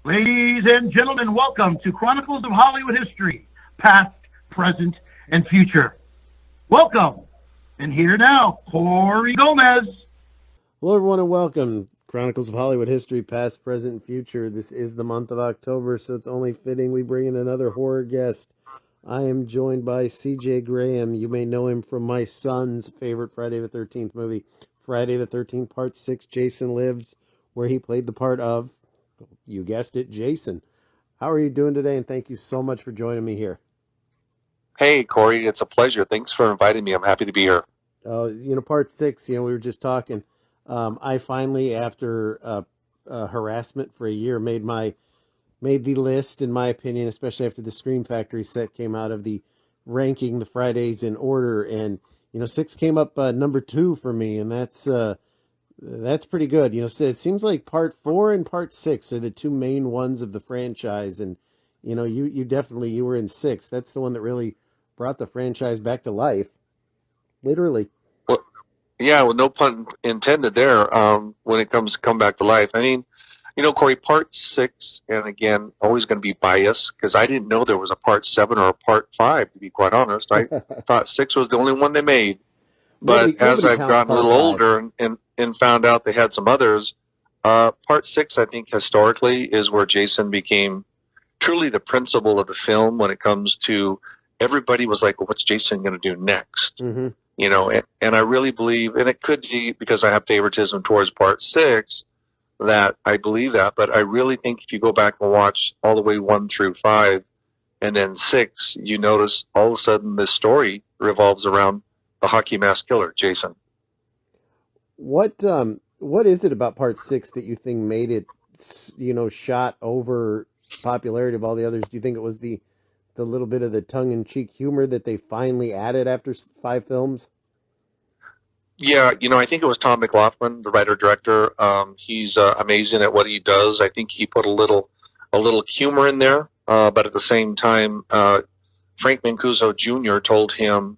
Ladies and gentlemen, welcome to Chronicles of Hollywood History, past, present, and future. Welcome. And here now, Corey Gomez. Hello, everyone, and welcome. Chronicles of Hollywood History, past, present, and future. This is the month of October, so it's only fitting we bring in another horror guest. I am joined by C.J. Graham. You may know him from my son's favorite Friday the 13th movie, Friday the 13th, Part 6, Jason Lives, where he played the part of, you guessed it, Jason. How are you doing today? And thank you so much for joining me here. Hey, Corey, it's a pleasure. Thanks for inviting me. I'm happy to be here. Part 6, we were just talking. I finally, after harassment for a year, made the list, in my opinion, especially after the Scream Factory set came out, of the ranking the Fridays in order, and 6 came up number 2 for me, and that's pretty good. So it seems like Part 4 and Part 6 are the two main ones of the franchise, and you definitely, you were in 6. That's the one that really brought the franchise back to life, literally. Well, yeah, well, no pun intended there. When it comes to come back to life, I mean, Corey, Part 6, and again, always going to be biased because I didn't know there was a Part 7 or a Part 5. To be quite honest, I thought 6 was the only one they made. But as I've gotten a little older and found out they had some others, Part 6, I think, historically, is where Jason became truly the principal of the film when it comes to everybody was like, well, what's Jason going to do next? Mm-hmm. And I really believe, and it could be because I have favoritism towards Part 6, that I believe that, but I really think if you go back and watch all the way 1 through 5 and then 6, you notice all of a sudden this story revolves around the hockey mask killer, Jason. What is it about Part 6 that you think made it, shot over popularity of all the others? Do you think it was the little bit of the tongue-in-cheek humor that they finally added after 5 films? Yeah, I think it was Tom McLaughlin, the writer-director. He's amazing at what he does. I think he put a little humor in there, but at the same time, Frank Mancuso Jr. told him,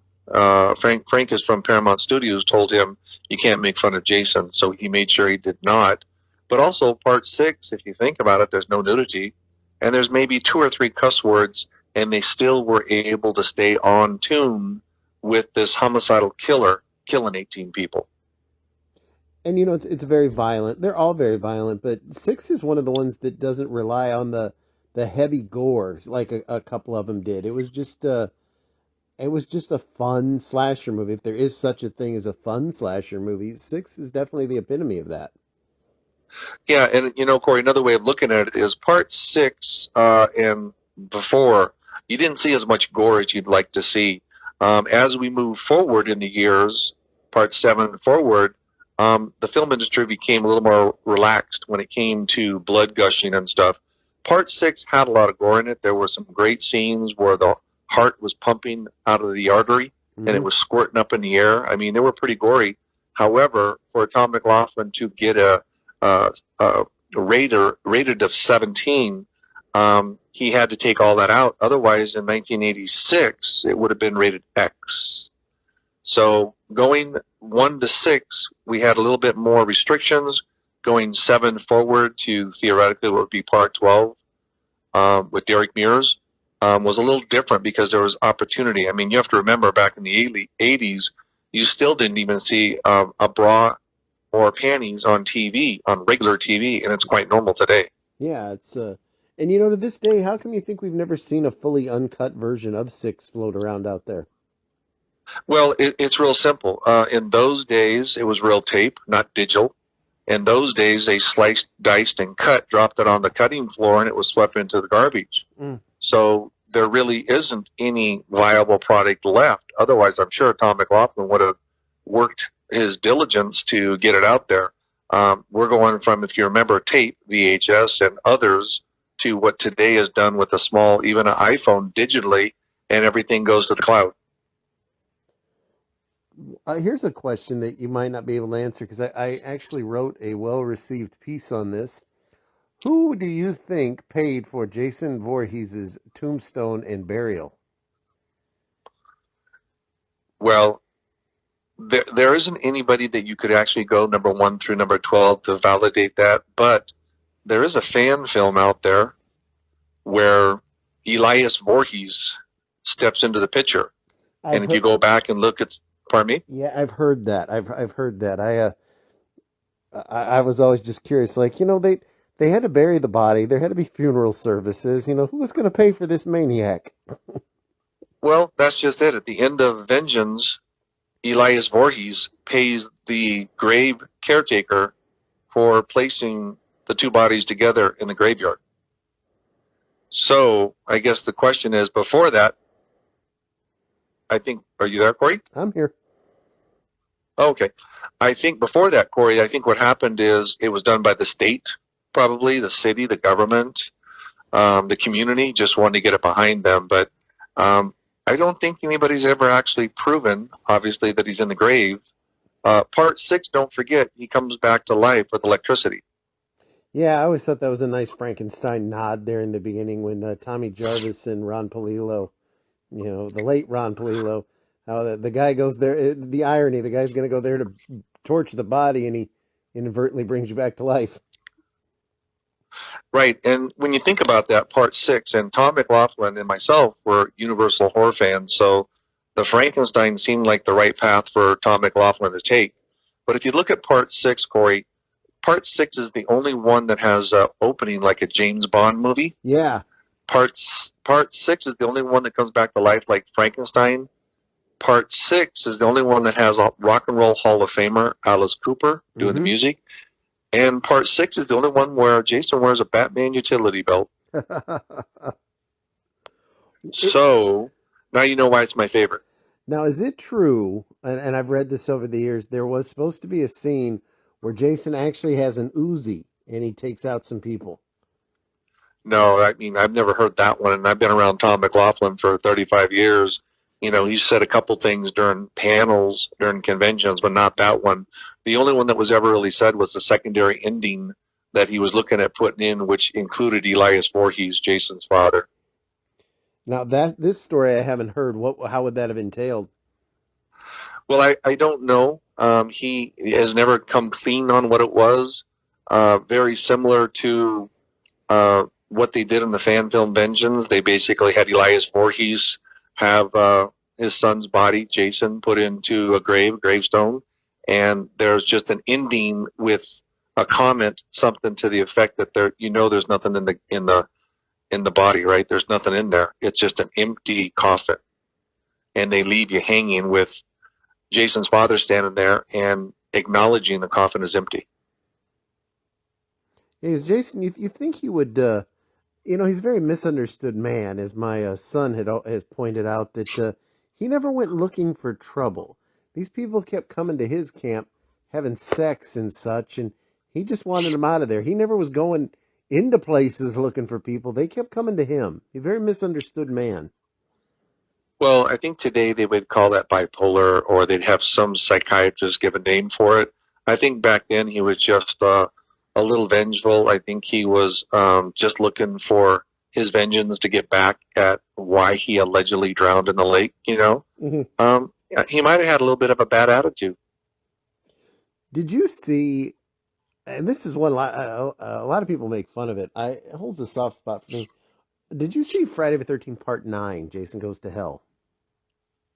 Frank is from Paramount Studios, told him, you can't make fun of Jason, so he made sure he did not. But also, Part 6, if you think about it, there's no nudity, and there's maybe 2 or 3 cuss words, and they still were able to stay on tune with this homicidal killer killing 18 people. And it's very violent. They're all very violent, but 6 is one of the ones that doesn't rely on the heavy gore like a couple of them did. It was just a fun slasher movie. If there is such a thing as a fun slasher movie, 6 is definitely the epitome of that. Yeah, and Corey, another way of looking at it is Part 6 and before, you didn't see as much gore as you'd like to see. As we move forward in the years, Part 7 forward, the film industry became a little more relaxed when it came to blood gushing and stuff. Part 6 had a lot of gore in it. There were some great scenes where the heart was pumping out of the artery and it was squirting up in the air. I mean, they were pretty gory. However, for Tom McLaughlin to get a rated of 17, he had to take all that out. Otherwise, in 1986, it would have been rated X. So going 1 to 6, we had a little bit more restrictions. Going 7 forward to theoretically what would be Part 12 with Derek Mears was a little different because there was opportunity. I mean, you have to remember back in the 80s, you still didn't even see a bra or panties on TV, on regular TV, and it's quite normal today. Yeah, it's and to this day, how come you think we've never seen a fully uncut version of 6 float around out there? Well, it's real simple. In those days, it was real tape, not digital. In those days, they sliced, diced, and cut, dropped it on the cutting floor, and it was swept into the garbage. So there really isn't any viable product left. Otherwise, I'm sure Tom McLaughlin would have worked his diligence to get it out there. We're going from, if you remember, tape, VHS, and others, to what today is done with a small, even an iPhone digitally, and everything goes to the cloud. Here's a question that you might not be able to answer because I actually wrote a well-received piece on this. Who do you think paid for Jason Voorhees' tombstone and burial? Well, there isn't anybody that you could actually go number 1 through number 12 to validate that, but there is a fan film out there where Elias Voorhees steps into the picture. I've And if you heard, go back and look at, pardon me? yeah, I've heard that. I've heard that. I was always just curious, like, they had to bury the body. There had to be funeral services. Who was going to pay for this maniac? Well, that's just it. At the end of Vengeance, Elias Voorhees pays the grave caretaker for placing the two bodies together in the graveyard. So I guess the question is, before that, I think, are you there, Corey? I'm here. Okay. I think before that, Corey, I think what happened is it was done by the state, probably the city, the government, the community just wanted to get it behind them. But I don't think anybody's ever actually proven, obviously, that he's in the grave. Part 6, don't forget, he comes back to life with electricity. Yeah, I always thought that was a nice Frankenstein nod there in the beginning when Tommy Jarvis and Ron Palillo, the late Ron Palillo, how the guy goes there. The irony, the guy's going to go there to torch the body, and he inadvertently brings you back to life. Right. And when you think about that, Part 6, and Tom McLaughlin and myself were Universal horror fans, so the Frankenstein seemed like the right path for Tom McLaughlin to take. But if you look at Part 6, Corey, Part 6 is the only one that has opening like a James Bond movie. Yeah. Part 6 is the only one that comes back to life like Frankenstein. Part 6 is the only one that has a Rock and Roll Hall of Famer Alice Cooper doing the music. And Part 6 is the only one where Jason wears a Batman utility belt. So now you know why it's my favorite. Now, is it true, and I've read this over the years, there was supposed to be a scene where Jason actually has an Uzi and he takes out some people? No, I mean, I've never heard that one, and I've been around Tom McLaughlin for 35 years. He's said a couple things during panels, during conventions, but not that one. The only one that was ever really said was the secondary ending that he was looking at putting in, which included Elias Voorhees, Jason's father. Now, this story I haven't heard. How would that have entailed? Well, I don't know. He has never come clean on what it was. Very similar to what they did in the fan film Vengeance. They basically had Elias Voorhees have his son's body, Jason, put into a gravestone, and there's just an ending with a comment, something to the effect that there's nothing in the body, right? There's nothing in there. It's just an empty coffin, and they leave you hanging with Jason's father standing there and acknowledging the coffin is empty. Is Jason? You think he would? He's a very misunderstood man, as my son has pointed out, that he never went looking for trouble. These people kept coming to his camp, having sex and such, and he just wanted them out of there. He never was going into places looking for people. They kept coming to him. He's a very misunderstood man. Well, I think today they would call that bipolar, or they'd have some psychiatrist give a name for it. I think back then he was just a little vengeful. I think he was just looking for his vengeance to get back at why he allegedly drowned in the lake, Mm-hmm. He might have had a little bit of a bad attitude. Did you see, and this is one a lot of people make fun of it. It holds a soft spot for me. Did you see Friday the 13th Part 9, Jason Goes to Hell?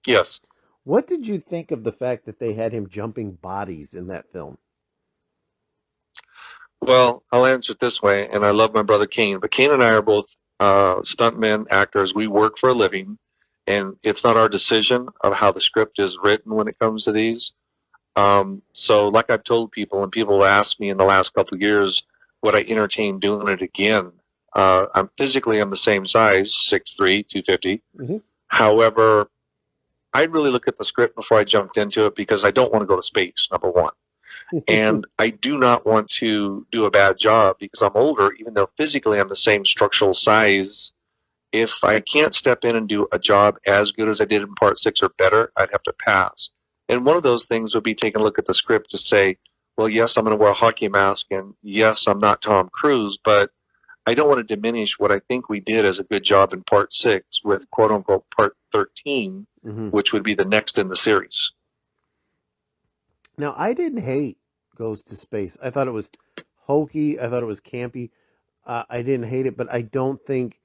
Yes. What did you think of the fact that they had him jumping bodies in that film? Well, I'll answer it this way, and I love my brother Kane, but Kane and I are both stuntmen, actors. We work for a living, and it's not our decision of how the script is written when it comes to these. So like I've told people, and people have asked me in the last couple of years, would I entertain doing it again? I'm the same size, 6'3", 250. Mm-hmm. However, I'd really look at the script before I jumped into it because I don't want to go to space, number one. And I do not want to do a bad job because I'm older, even though physically I'm the same structural size. If I can't step in and do a job as good as I did in Part 6 or better, I'd have to pass. And one of those things would be taking a look at the script to say, well, yes, I'm going to wear a hockey mask, and yes, I'm not Tom Cruise, but I don't want to diminish what I think we did as a good job in Part 6 with quote-unquote Part 13, Mm-hmm. which would be the next in the series. Now, I didn't hate Goes to Space. I thought it was hokey. I thought it was campy. I didn't hate it, but I don't think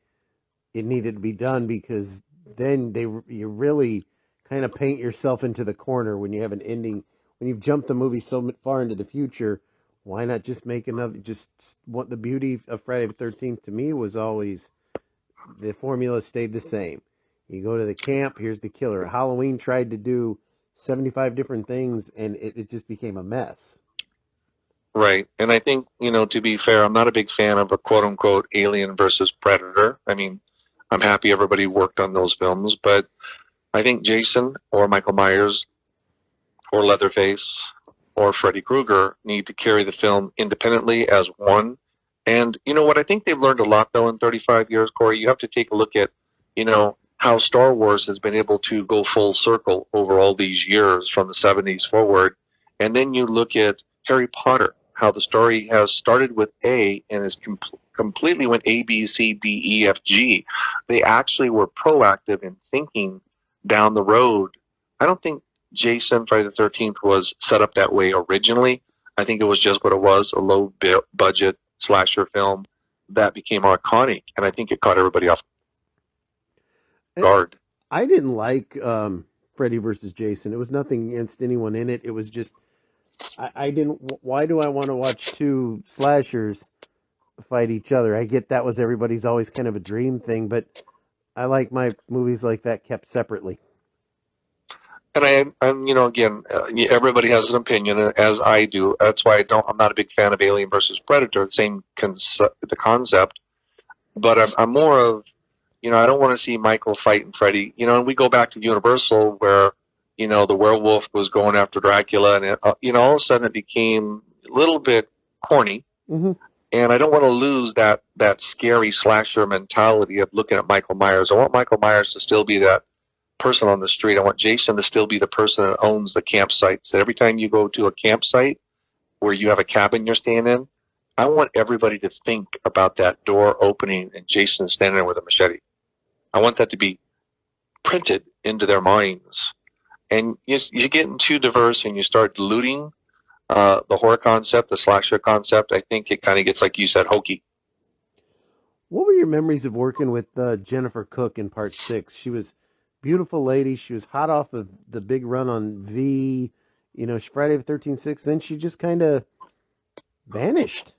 it needed to be done because then you really kind of paint yourself into the corner when you have an ending. When you've jumped the movie so far into the future, why not just make another? Just what the beauty of Friday the 13th to me was always the formula stayed the same. You go to the camp, here's the killer. Halloween tried to do 75 different things, and it just became a mess. Right. And I think, to be fair, I'm not a big fan of a quote unquote Alien versus Predator. I mean, I'm happy everybody worked on those films, but I think Jason or Michael Myers or Leatherface or Freddy Krueger need to carry the film independently as one. And you know what? I think they've learned a lot, though, in 35 years, Corey. You have to take a look at, how Star Wars has been able to go full circle over all these years from the 70s forward. And then you look at Harry Potter, how the story has started with A and is completely went A, B, C, D, E, F, G. They actually were proactive in thinking down the road. I don't think Jason Friday the 13th was set up that way originally. I think it was just what it was, a low budget slasher film that became iconic, and I think it caught everybody off guard. I didn't like Freddy versus Jason. It was nothing against anyone in it. It was just I didn't. Why do I want to watch two slashers fight each other? I get that was everybody's always kind of a dream thing, but I like my movies like that kept separately. And again, everybody has an opinion, as I do. That's why I'm not a big fan of Alien versus Predator. The concept, but I'm more of, I don't want to see Michael fighting Freddy. And we go back to Universal where, the werewolf was going after Dracula, and all of a sudden it became a little bit corny. Mm-hmm. And I don't want to lose that scary slasher mentality of looking at Michael Myers. I want Michael Myers to still be that person on the street. I want Jason to still be the person that owns the campsite. So every time you go to a campsite where you have a cabin you're staying in, I want everybody to think about that door opening and Jason standing there with a machete. I want that to be printed into their minds. And you're getting too diverse and you start diluting the horror concept, the slasher concept. I think it kind of gets, like you said, hokey. What were your memories of working with Jennifer Cook in Part 6? She was beautiful lady. She was hot off of the big run on V, Friday the 13th, 6. Then she just kind of vanished.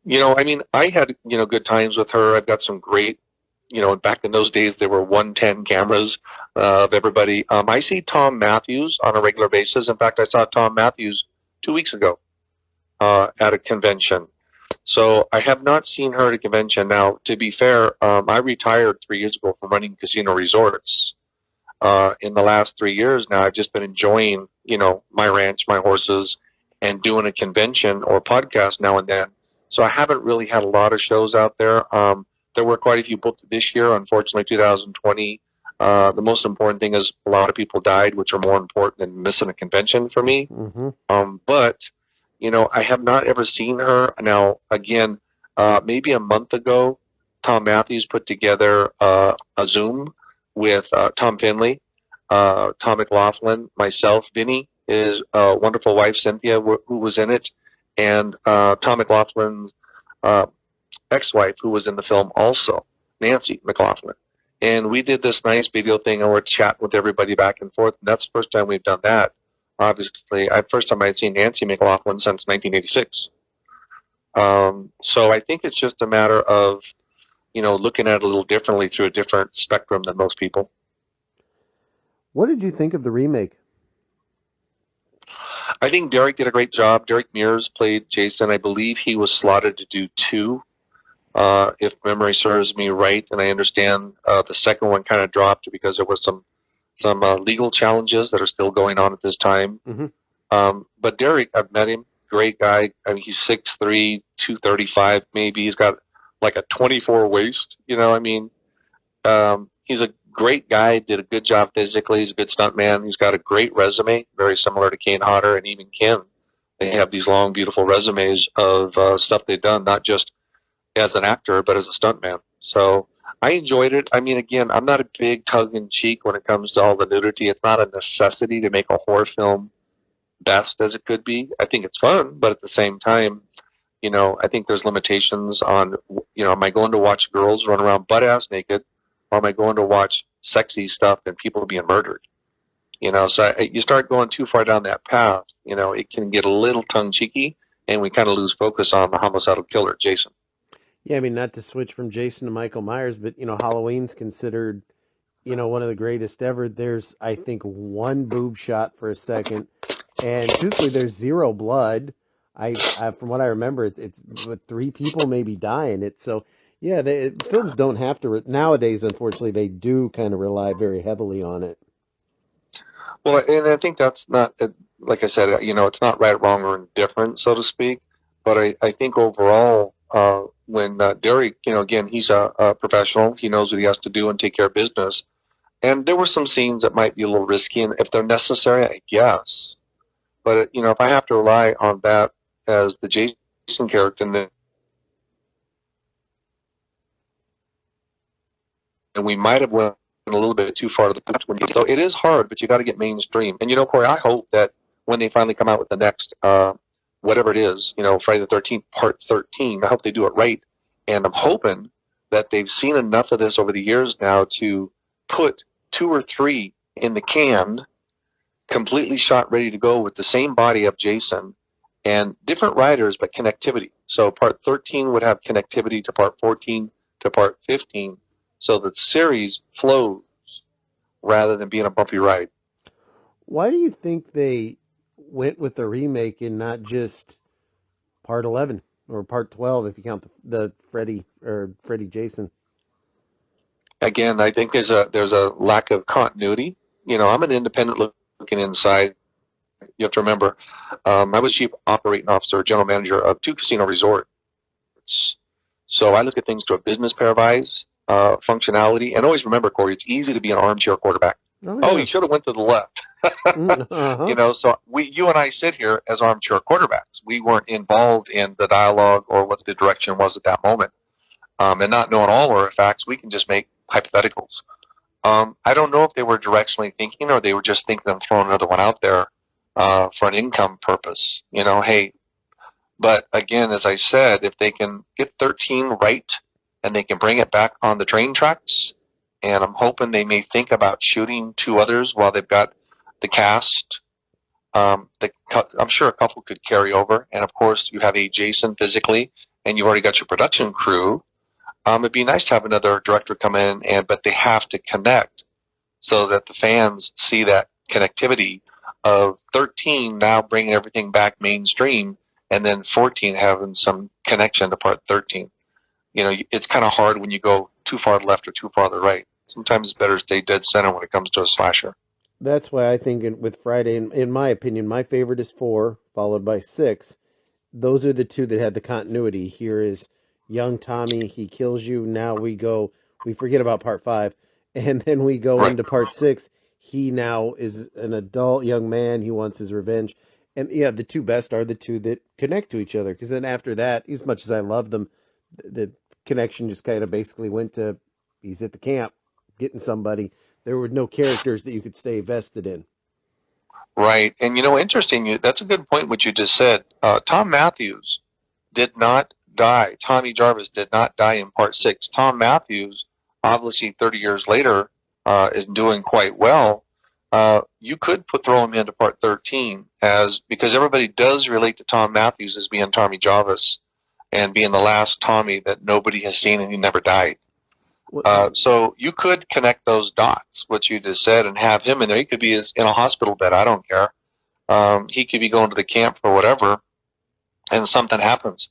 I had, good times with her. I've got some great, back in those days, there were 110 cameras of everybody. I see Tom Matthews on a regular basis. In fact, I saw Tom Matthews 2 weeks ago at a convention. So I have not seen her at a convention. Now, to be fair, I retired 3 years ago from running casino resorts. In the last 3 years now, I've just been enjoying, my ranch, my horses, and doing a convention or podcast now and then. So I haven't really had a lot of shows out there. There were quite a few booked this year. Unfortunately, 2020, the most important thing is a lot of people died, which are more important than missing a convention for me. Mm-hmm. But I have not ever seen her. Now, again, maybe a month ago, Tom Matthews put together a Zoom with Tom Finley, Tom McLaughlin, myself, Vinny, his wonderful wife, Cynthia, who was in it, and Tom McLaughlin's ex-wife, who was in the film also, Nancy McLaughlin. And we did this nice video thing, and we're chatting with everybody back and forth. And that's the first time we've done that. Obviously, first time I'd seen Nancy McLaughlin since 1986. So I think it's just a matter of, looking at it a little differently through a different spectrum than most people. What did you think of the remake? I think Derek did a great job. Derek Mears played Jason. I believe he was slotted to do 2, if memory serves me right. And I understand the second one kind of dropped because there was some legal challenges that are still going on at this time. Mm-hmm. But Derek, I've met him, great guy. I mean, he's 6'3", 235 maybe. He's got like a 24 waist, he's a great guy, did a good job physically. He's a good stuntman. He's got a great resume, very similar to Kane Hodder and even Kim. They have these long, beautiful resumes of stuff they've done, not just as an actor, but as a stuntman. So I enjoyed it. I mean, again, I'm not a big tongue-in-cheek when it comes to all the nudity. It's not a necessity to make a horror film best as it could be. I think it's fun, but at the same time, I think there's limitations on, am I going to watch girls run around butt ass naked, or am I going to watch sexy stuff and people being murdered? So you start going too far down that path, it can get a little tongue cheeky, and we kind of lose focus on the homicidal killer, Jason. Yeah, I mean, not to switch from Jason to Michael Myers, but Halloween's considered, one of the greatest ever. There's, I think, one boob shot for a second, and truthfully, there's zero blood. From what I remember, it's but 3 people maybe die in it. So yeah, films don't have to nowadays. Unfortunately, they do kind of rely very heavily on it. Well, and I think that's not, like I said, it's not right, wrong, or indifferent, so to speak. But I think overall, when Derek, again, he's a professional. He knows what he has to do and take care of business. And there were some scenes that might be a little risky, and if they're necessary, I guess. But, if I have to rely on that as the Jason character, and we might have went a little bit too far to the left. So it is hard, but you got to get mainstream. And Corey, I hope that when they finally come out with the next, whatever it is, Friday the 13th, Part 13, I hope they do it right. And I'm hoping that they've seen enough of this over the years now to put 2 or 3 in the can, completely shot, ready to go, with the same body of Jason and different writers, but connectivity. So Part 13 would have connectivity to Part 14 to Part 15. So that the series flows rather than being a bumpy ride. Why do you think they went with the remake and not just Part 11 or Part 12 if you count the Freddy Jason? Again, I think there's a lack of continuity. I'm an independent looking inside. You have to remember, I was chief operating officer, general manager of 2 casino resorts. So I look at things through a business pair of eyes. Functionality, and always remember, Corey, it's easy to be an armchair quarterback. Oh, you should have went to the left. Uh-huh. So you and I sit here as armchair quarterbacks. We weren't involved in the dialogue or what the direction was at that moment, and not knowing all our facts, we can just make hypotheticals. I don't know if they were directionally thinking, or they were just thinking of throwing another one out there for an income purpose. Hey, but again, as I said, if they can get 13 right, and they can bring it back on the train tracks, and I'm hoping they may think about shooting 2 others while they've got the cast. I'm sure a couple could carry over, and of course you have a Jason physically, and you've already got your production crew. It'd be nice to have another director come in, but they have to connect so that the fans see that connectivity of 13 now bringing everything back mainstream, and then 14 having some connection to Part 13. It's kind of hard when you go too far to the left or too far to the right. Sometimes it's better to stay dead center when it comes to a slasher. That's why I think with Friday, in my opinion, my favorite is 4, followed by 6. Those are the 2 that had the continuity. Here is young Tommy. He kills you. Now we forget about Part 5, and then we go into Part 6. He now is an adult young man. He wants his revenge. And yeah, the 2 best are the 2 that connect to each other. Because then after that, as much as I love them, the connection just kind of basically went to he's at the camp getting somebody. There were no characters that you could stay vested in. Right. And interesting, that's a good point what you just said. Tom Matthews did not die. Tommy Jarvis did not die in Part 6. Tom Matthews, obviously 30 years later, is doing quite well. You could throw him into Part 13 because everybody does relate to Tom Matthews as being Tommy Jarvis and being the last Tommy that nobody has seen, and he never died. So you could connect those dots, what you just said, and have him in there. He could be in a hospital bed. I don't care. He could be going to the camp for whatever, and something happens.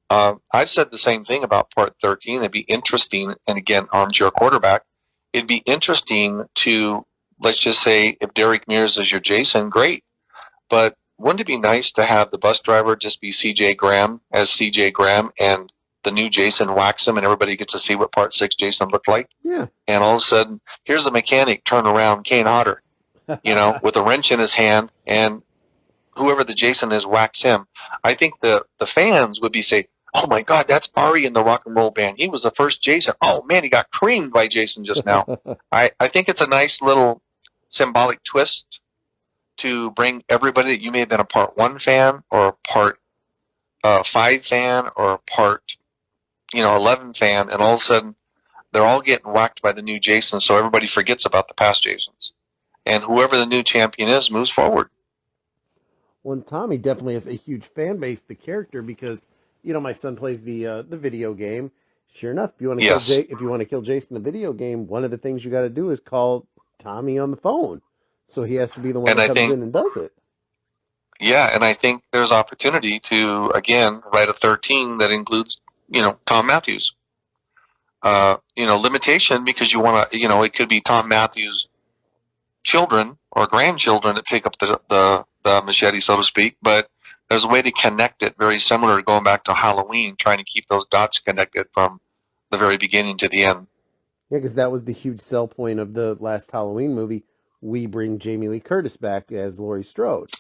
I've said the same thing about Part 13. It'd be interesting, and again, armchair quarterback, it'd be interesting to, let's just say, if Derek Mears is your Jason, great. But wouldn't it be nice to have the bus driver just be C.J. Graham as C.J. Graham, and the new Jason whacks him, and everybody gets to see what Part 6 Jason looked like? Yeah. And all of a sudden, here's a mechanic turn around, Kane Hodder, with a wrench in his hand, and whoever the Jason is whacks him. I think the fans would be saying, oh my God, that's Ari in the Rock and Roll Band. He was the first Jason. Oh man, he got creamed by Jason just now. I think it's a nice little symbolic twist to bring everybody that you may have been a part 1 fan or a part 5 fan or a part 11 fan, and all of a sudden they're all getting whacked by the new Jason, so everybody forgets about the past Jasons, and whoever the new champion is moves forward. Well, and Tommy definitely has a huge fan base, the character, because my son plays the video game. Sure enough, if you want to Yes. if you want to kill Jason in the video game, one of the things you got to do is call Tommy on the phone. So he has to be the one And that I comes think- in and does it. Yeah, and I think there's opportunity to, again, write a 13 that includes, Tom Matthews. Limitation, because you want to, it could be Tom Matthews' children or grandchildren that pick up the machete, so to speak, but there's a way to connect it very similar to going back to Halloween, trying to keep those dots connected from the very beginning to the end. Yeah, because that was the huge sell point of the last Halloween movie. We bring Jamie Lee Curtis back as Laurie Strode.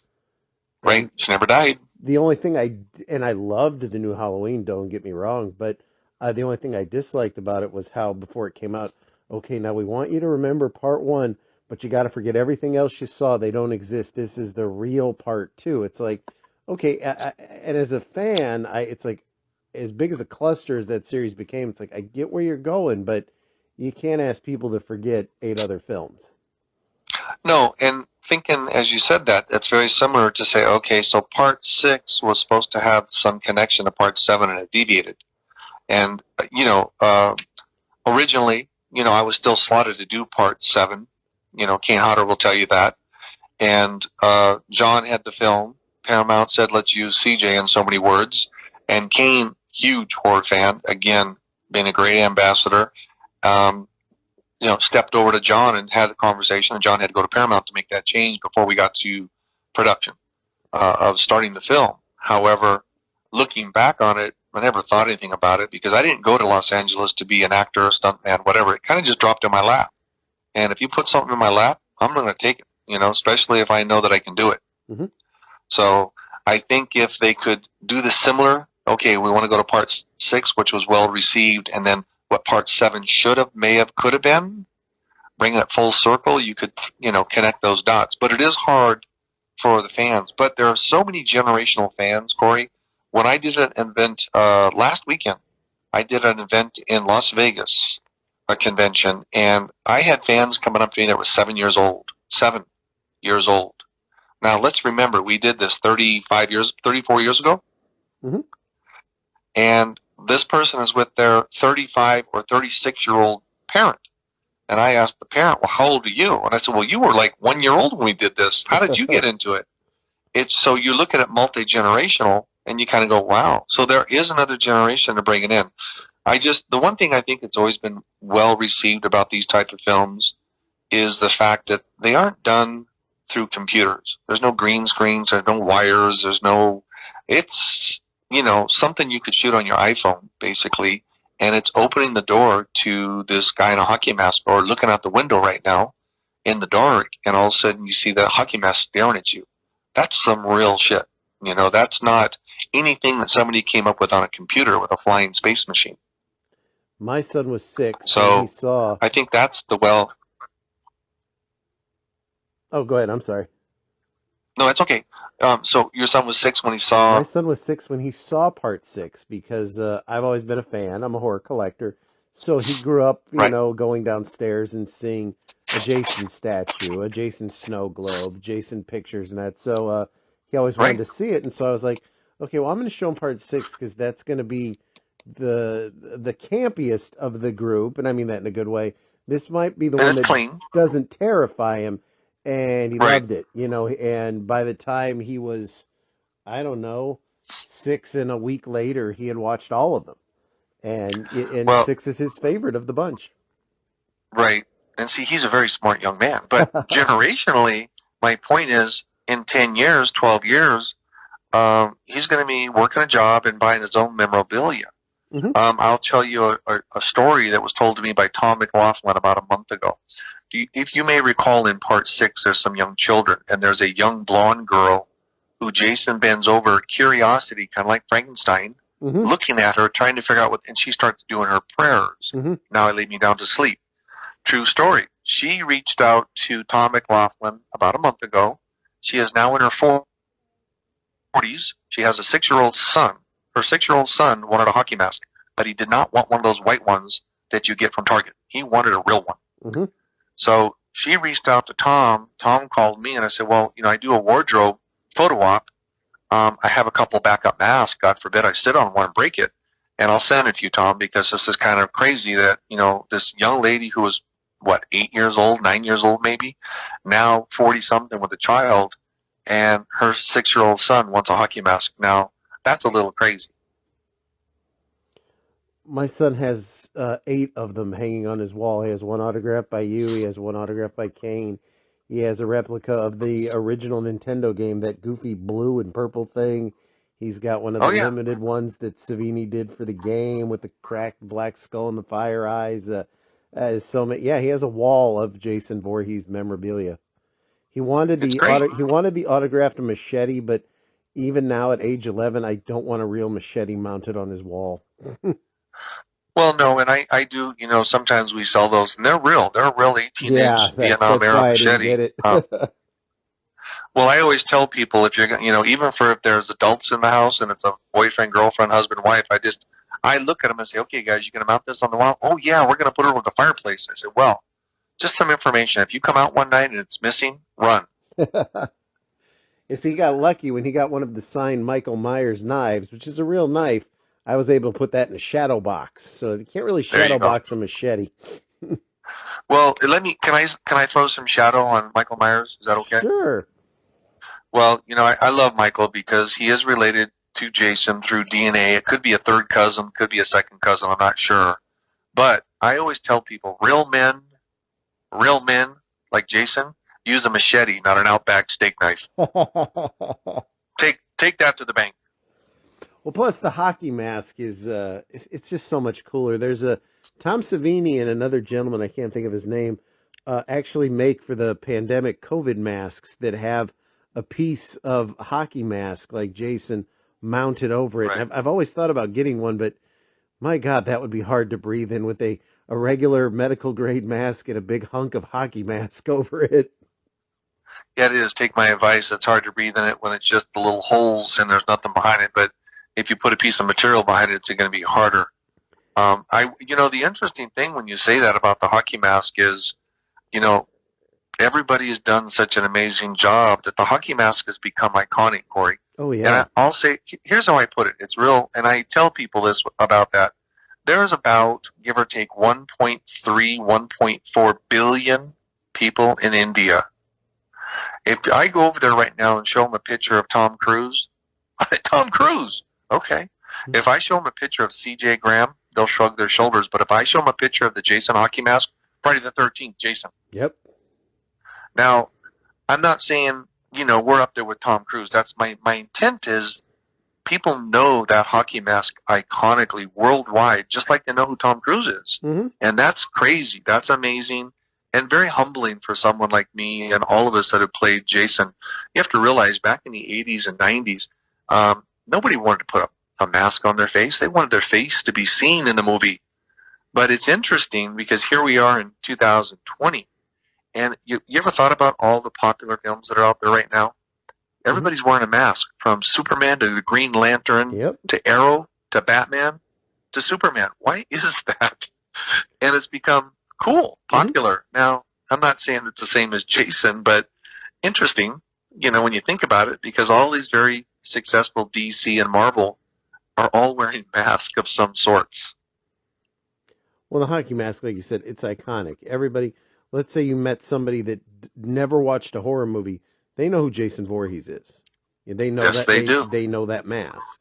Right? And She never died. the only thing I loved the new Halloween, don't get me wrong, but the only thing I disliked about it was how before it came out, okay, now we want you to remember part 1, but you got to forget everything else you saw. They don't exist. This is the real part 2. It's like, okay, and as a fan, it's like, as big as a cluster as that series became, it's like, I get where you're going, but you can't ask people to forget 8 other films. No, and thinking as you said that, it's very similar to say, okay, so part 6 was supposed to have some connection to part 7 and it deviated. And, originally, I was still slotted to do part 7. Kane Hodder will tell you that. And John had the film. Paramount said, let's use CJ in so many words. And Kane, huge horror fan, again, being a great ambassador, stepped over to John and had a conversation, and John had to go to Paramount to make that change before we got to production of starting the film. However, looking back on it, I never thought anything about it because I didn't go to Los Angeles to be an actor, a stuntman, whatever. It kind of just dropped in my lap. And if you put something in my lap, I'm going to take it, especially if I know that I can do it. Mm-hmm. So I think if they could do the similar, okay, we want to go to part 6, which was well received, and then what part 7 should have, may have, could have been, bringing it full circle, you could, connect those dots. But it is hard for the fans. But there are so many generational fans, Corey. When I did an event last weekend, I did an event in Las Vegas, a convention, and I had fans coming up to me that were 7 years old. 7 years old. Now, let's remember, we did this 34 years ago. Mm-hmm. And this person is with their 35 or 36-year-old parent. And I asked the parent, well, how old are you? And I said, well, you were like 1 year old when we did this. How did you get into it? It's so you look at it multi-generational and you kind of go, wow. So there is another generation to bring it in. The one thing I think that's always been well received about these type of films is the fact that they aren't done through computers. There's no green screens, there's no wires, it's, something you could shoot on your iPhone, basically, and it's opening the door to this guy in a hockey mask or looking out the window right now in the dark, and all of a sudden you see that hockey mask staring at you. That's some real shit. That's not anything that somebody came up with on a computer with a flying space machine. My son was 6 So when he saw... I think that's Oh, go ahead. I'm sorry. No, it's okay. So your son was 6 when he saw... My son was 6 when he saw part 6 because I've always been a fan. I'm a horror collector. So he grew up, Right. Going downstairs and seeing a Jason statue, a Jason snow globe, Jason pictures and that. So he always wanted Right. to see it. And so I was like, okay, well, I'm going to show him part 6 because that's going to be the campiest of the group. And I mean that in a good way. This might be the And one it's that clean. doesn't terrify him. And he Right. loved it, and by the time he was, I don't know, 6 and a week later, he had watched all of them. And Well- 6 is his favorite of the bunch. Right. And see, he's a very smart young man. But generationally, my point is, in 10 years, 12 years, he's going to be working a job and buying his own memorabilia. Mhm. I'll tell you a story that was told to me by Tom McLaughlin about a month ago. If you may recall, in part 6, there's some young children, and there's a young blonde girl who Jason bends over, curiosity, kind of like Frankenstein, Mhm. looking at her, trying to figure out and she starts doing her prayers. Mhm. Now I lay me down to sleep. True story. She reached out to Tom McLaughlin about a month ago She is now in her 40s. She has a 6-year-old son. Her 6-year-old son wanted a hockey mask, but he did not want one of those white ones that you get from Target. He wanted a real one. Mm-hmm. So she reached out to Tom. Tom called me, and I said, well, I do a wardrobe photo op. I have a couple backup masks. God forbid I sit on one and break it. And I'll send it to you, Tom, because this is kind of crazy that, this young lady who was, 8 years old, 9 years old maybe, now 40-something with a child, and her 6-year-old son wants a hockey mask. Now, that's a little crazy. My son has 8 of them hanging on his wall. He has one autographed by you. He has one autographed by Kane. He has a replica of the original Nintendo game, that goofy blue and purple thing. He's got one of the limited ones that Savini did for the game with the cracked black skull and the fire eyes. He has a wall of Jason Voorhees memorabilia. He wanted the autographed machete, but even now at age 11, I don't want a real machete mounted on his wall. Well, no, and I do, sometimes we sell those, and they're real. They're a real 18-inch Vietnam-era machete. Well, I always tell people, if you're, even if there's adults in the house and it's a boyfriend, girlfriend, husband, wife, I look at them and say, okay, guys, you going to mount this on the wall? Oh, yeah, we're going to put it over the fireplace. I said, well, just some information. If you come out one night and it's missing, run. He got lucky when he got one of the signed Michael Myers knives, which is a real knife. I was able to put that in a shadow box, so you can't really shadow box a machete. Well, can I throw some shadow on Michael Myers? Is that okay? Sure. Well, I love Michael because he is related to Jason through DNA. It could be a third cousin, could be a second cousin, I'm not sure. But I always tell people, real men like Jason use a machete, not an Outback steak knife. Take that to the bank. Well, plus the hockey mask is it's just so much cooler. There's a Tom Savini and another gentleman, I can't think of his name, actually make for the pandemic COVID masks that have a piece of hockey mask like Jason mounted over it. Right. I've always thought about getting one, but my God, that would be hard to breathe in with a regular medical grade mask and a big hunk of hockey mask over it. Yeah, it is. Take my advice. It's hard to breathe in it when it's just the little holes and there's nothing behind it. But if you put a piece of material behind it, it's going to be harder. The interesting thing when you say that about the hockey mask is, everybody has done such an amazing job that the hockey mask has become iconic, Corey. Oh, yeah. And I'll say, here's how I put it. It's real, and I tell people this about that. There's about, give or take, 1.3, 1.4 billion people in India. If I go over there right now and show them a picture of Tom Cruise, Tom Cruise, okay. If I show them a picture of C.J. Graham, they'll shrug their shoulders. But if I show them a picture of the Jason hockey mask, Friday the 13th, Jason. Yep. Now, I'm not saying, we're up there with Tom Cruise. That's my intent is people know that hockey mask iconically worldwide, just like they know who Tom Cruise is. Mm-hmm. And that's crazy. That's amazing and very humbling for someone like me and all of us that have played Jason. You have to realize back in the 80s and 90s, nobody wanted to put a mask on their face. They wanted their face to be seen in the movie. But it's interesting because here we are in 2020. And you ever thought about all the popular films that are out there right now? Everybody's wearing a mask, from Superman to the Green Lantern, to Arrow, to Batman, to Superman. Why is that? And it's become cool, popular. Now, I'm not saying it's the same as Jason, but interesting, when you think about it, because all these very successful DC and Marvel are all wearing masks of some sorts. Well, the hockey mask, like you said, it's iconic. Everybody, let's say you met somebody that never watched a horror movie. They know who Jason Voorhees is. They know yes, they do. They know that mask.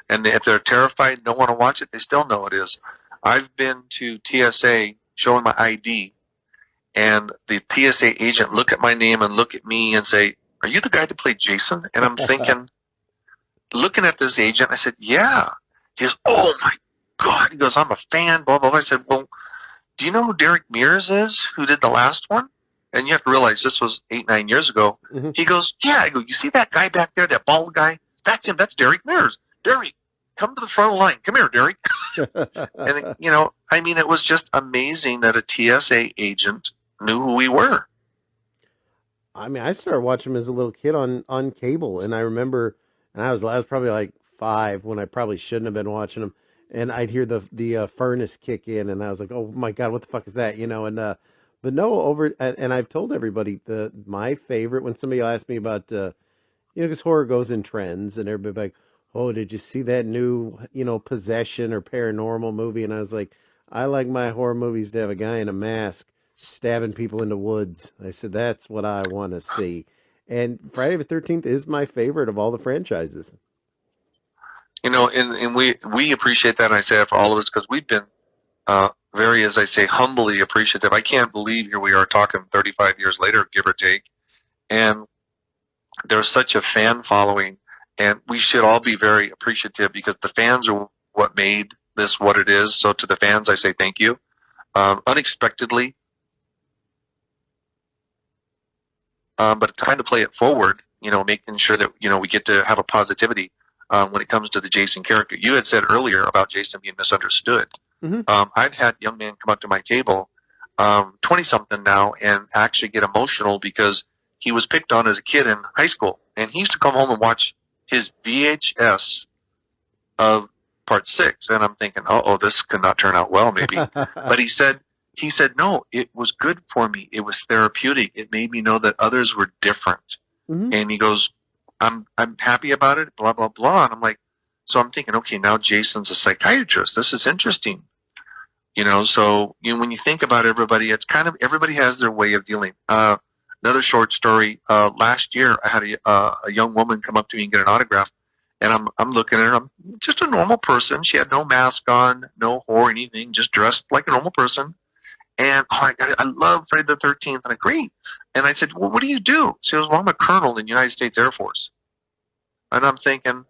And if they're terrified and don't want to watch it, they still know it is. I've been to TSA showing my ID, and the TSA agent look at my name and look at me and say, "Are you the guy that played Jason?" And I'm thinking, looking at this agent, I said, "Yeah." He goes, "Oh my God." He goes, "I'm a fan, blah, blah, blah." I said, "Well, do you know who Derek Mears is, who did the last one?" And you have to realize this was 8-9 years ago. Mm-hmm. He goes, "Yeah." I go, "You see that guy back there, that bald guy? That's him. That's Derek Mears. Derek, come to the front of the line. Come here, Derek." And, it was just amazing that a TSA agent knew who we were. I mean, I started watching them as a little kid on cable, and I remember, and I was probably like 5 when I probably shouldn't have been watching them, and I'd hear the furnace kick in, and I was like, oh my god, what the fuck is that, and but no, and I've told everybody my favorite when somebody asks me about because horror goes in trends, and everybody like, oh, did you see that new Possession or Paranormal movie? And I was like, I like my horror movies to have a guy in a mask stabbing people in the woods. I said that's what I want to see, and Friday the 13th is my favorite of all the franchises. And we appreciate that, and I say that for all of us because we've been very, as I say, humbly appreciative. I can't believe here we are talking 35 years later, give or take, and there's such a fan following, and we should all be very appreciative because the fans are what made this what it is. So to the fans, I say thank you. Unexpectedly, but trying to play it forward, making sure that, we get to have a positivity when it comes to the Jason character. You had said earlier about Jason being misunderstood. Mm-hmm. I've had young men come up to my table, 20-something now, and actually get emotional because he was picked on as a kid in high school. And he used to come home and watch his VHS of Part 6. And I'm thinking, oh, this could not turn out well, maybe. But he said, no, it was good for me. It was therapeutic. It made me know that others were different. Mm-hmm. And he goes, I'm happy about it, blah, blah, blah. And I'm like, so I'm thinking, okay, now Jason's a psychiatrist. This is interesting. So when you think about everybody, it's kind of, everybody has their way of dealing. Another short story, last year I had a young woman come up to me and get an autograph. And I'm looking at her. I'm just a normal person. She had no mask on, no whore, anything, just dressed like a normal person. And I love Friday the 13th. And I great. And I said, well, what do you do? She goes, well, I'm a colonel in the United States Air Force. And I'm thinking,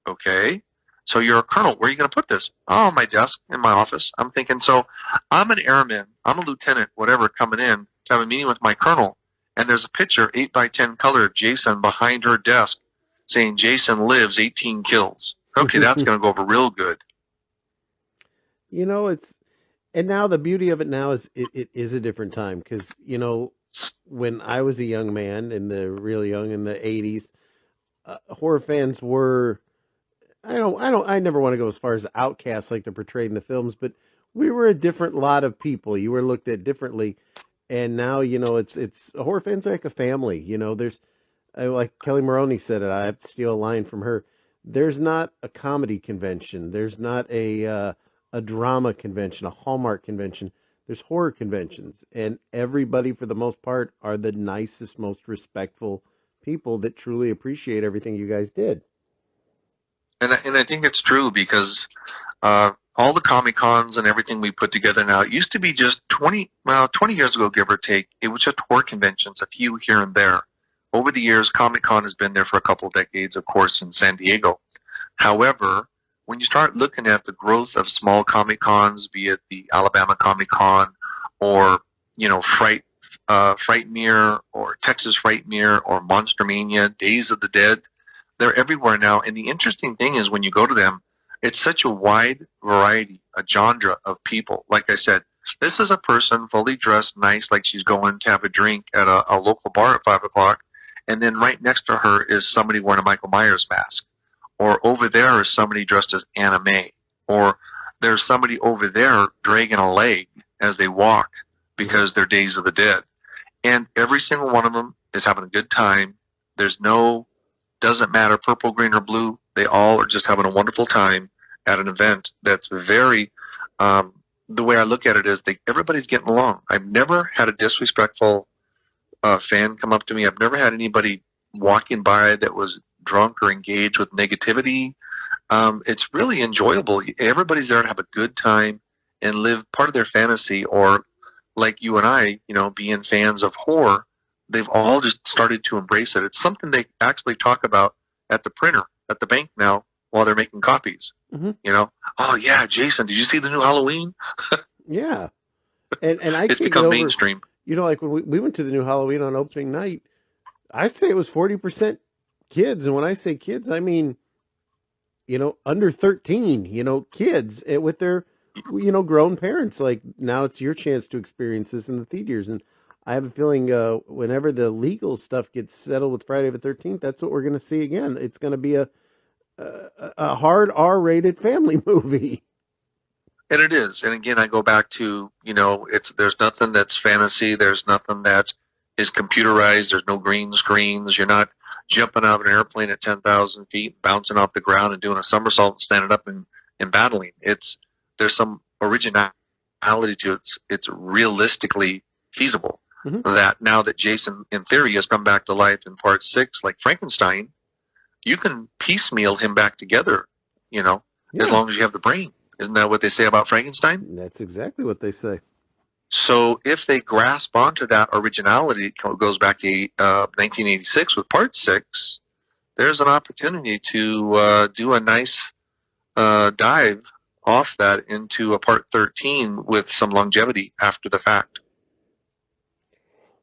okay, so you're a colonel. Where are you going to put this? Oh, my desk in my office. I'm thinking, so I'm an airman. I'm a lieutenant, whatever, coming in to have a meeting with my colonel. And there's a picture, 8x10 color of Jason behind her desk saying Jason lives, 18 kills. Okay, that's going to go over real good. And now the beauty of it now is it is a different time because, when I was a young man real young in the 80s, horror fans were, I never want to go as far as outcasts like they're portrayed in the films, but we were a different lot of people. You were looked at differently. And now, it's horror fans are like a family. There's, like Kelly Maroney said it, I have to steal a line from her. There's not a comedy convention. There's not a drama convention, a Hallmark convention. There's horror conventions, and everybody, for the most part, are the nicest, most respectful people that truly appreciate everything you guys did. And I think it's true because all the Comic Cons and everything we put together now, it used to be just 20 years ago, give or take, it was just horror conventions, a few here and there. Over the years, Comic Con has been there for a couple of decades, of course, in San Diego. However, when you start looking at the growth of small Comic Cons, be it the Alabama Comic Con or, Frightmare or Texas Frightmare or Monster Mania, Days of the Dead, they're everywhere now. And the interesting thing is when you go to them, it's such a wide variety, a genre of people. Like I said, this is a person fully dressed nice, like she's going to have a drink at a local bar at 5 o'clock. And then right next to her is somebody wearing a Michael Myers mask. Or over there is somebody dressed as Anna May. Or there's somebody over there dragging a leg as they walk because they're Days of the Dead. And every single one of them is having a good time. Doesn't matter, purple, green, or blue. They all are just having a wonderful time at an event that's very, the way I look at it is everybody's getting along. I've never had a disrespectful fan come up to me. I've never had anybody walking by that was drunk or engaged with negativity. It's really enjoyable. Everybody's there to have a good time and live part of their fantasy, or like you and I, being fans of horror, they've all just started to embrace it. It's something they actually talk about at the printer, at the bank now, while they're making copies. Mm-hmm. Oh yeah, Jason, did you see the new Halloween? Yeah. And I it's become mainstream. Like when we went to the new Halloween on opening night, I'd say it was 40% kids. And when I say kids, I mean, under 13, kids with their, grown parents. Like now it's your chance to experience this in the theaters. And I have a feeling whenever the legal stuff gets settled with Friday the 13th, that's what we're going to see again. It's going to be a hard R-rated family movie. And it is. And again, I go back to, there's nothing that's fantasy. There's nothing that is computerized. There's no green screens. You're not jumping out of an airplane at 10,000 feet, bouncing off the ground and doing a somersault and standing up and battling. There's some originality to it. It's realistically feasible. That now that Jason, in theory, has come back to life in part 6, like Frankenstein, you can piecemeal him back together, as long as you have the brain. Isn't that what they say about Frankenstein? That's exactly what they say. So if they grasp onto that originality, it goes back to 1986 with part 6, there's an opportunity to do a nice dive off that into a part 13 with some longevity after the fact.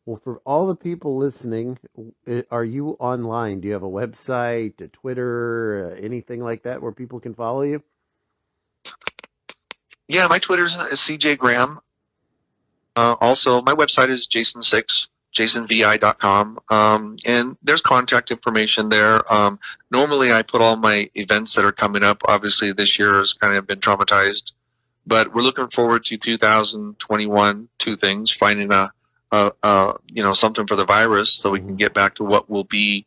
Well, for all the people listening, are you online? Do you have a website, a Twitter, anything like that where people can follow you? Yeah, my Twitter's is CJ Graham. Also, my website is jasonvi.com. And there's contact information there. Normally, I put all my events that are coming up. Obviously, this year has kind of been traumatized. But we're looking forward to 2021, two things, finding something for the virus so we can get back to what will be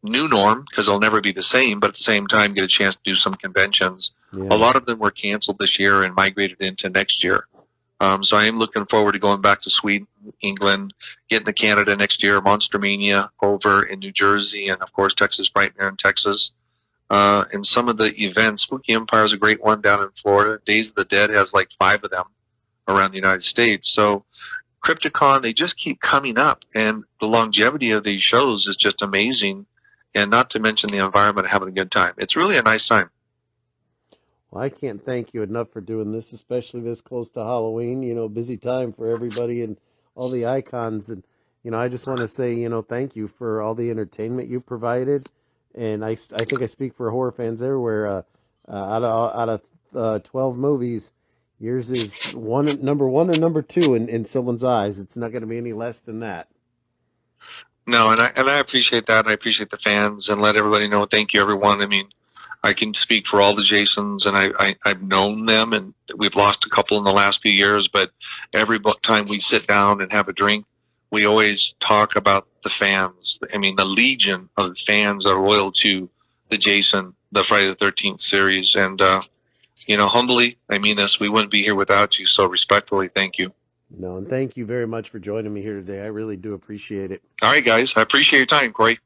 new norm, because it'll never be the same, but at the same time get a chance to do some conventions. Yeah. A lot of them were canceled this year and migrated into next year. So I am looking forward to going back to Sweden, England, getting to Canada next year, Monster Mania over in New Jersey, and of course Texas Frightmare in Texas. And some of the events, Spooky Empire is a great one down in Florida. Days of the Dead has like 5 of them around the United States. So Crypticon, they just keep coming up, and the longevity of these shows is just amazing, and not to mention the environment, having a good time. It's really a nice time. Well, I can't thank you enough for doing this, especially this close to Halloween. Busy time for everybody and all the icons. And, I just want to say, thank you for all the entertainment you provided. And I think I speak for horror fans everywhere. Out of 12 movies, yours is number 1 and number 2 in someone's eyes. It's not going to be any less than that. No, and I appreciate that, and I appreciate the fans, and let everybody know. Thank you, everyone. I mean, I can speak for all the Jasons, and I've known them, and we've lost a couple in the last few years, but every time we sit down and have a drink, we always talk about the fans. I mean, the legion of fans that are loyal to the Jason, the Friday the 13th series, and humbly, I mean this, we wouldn't be here without you, so respectfully, thank you. No, and thank you very much for joining me here today. I really do appreciate it. All right, guys. I appreciate your time, Corey.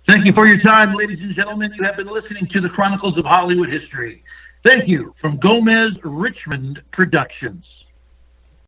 Thank you for your time, ladies and gentlemen. You have been listening to the Chronicles of Hollywood History. Thank you from Gomez Richmond Productions.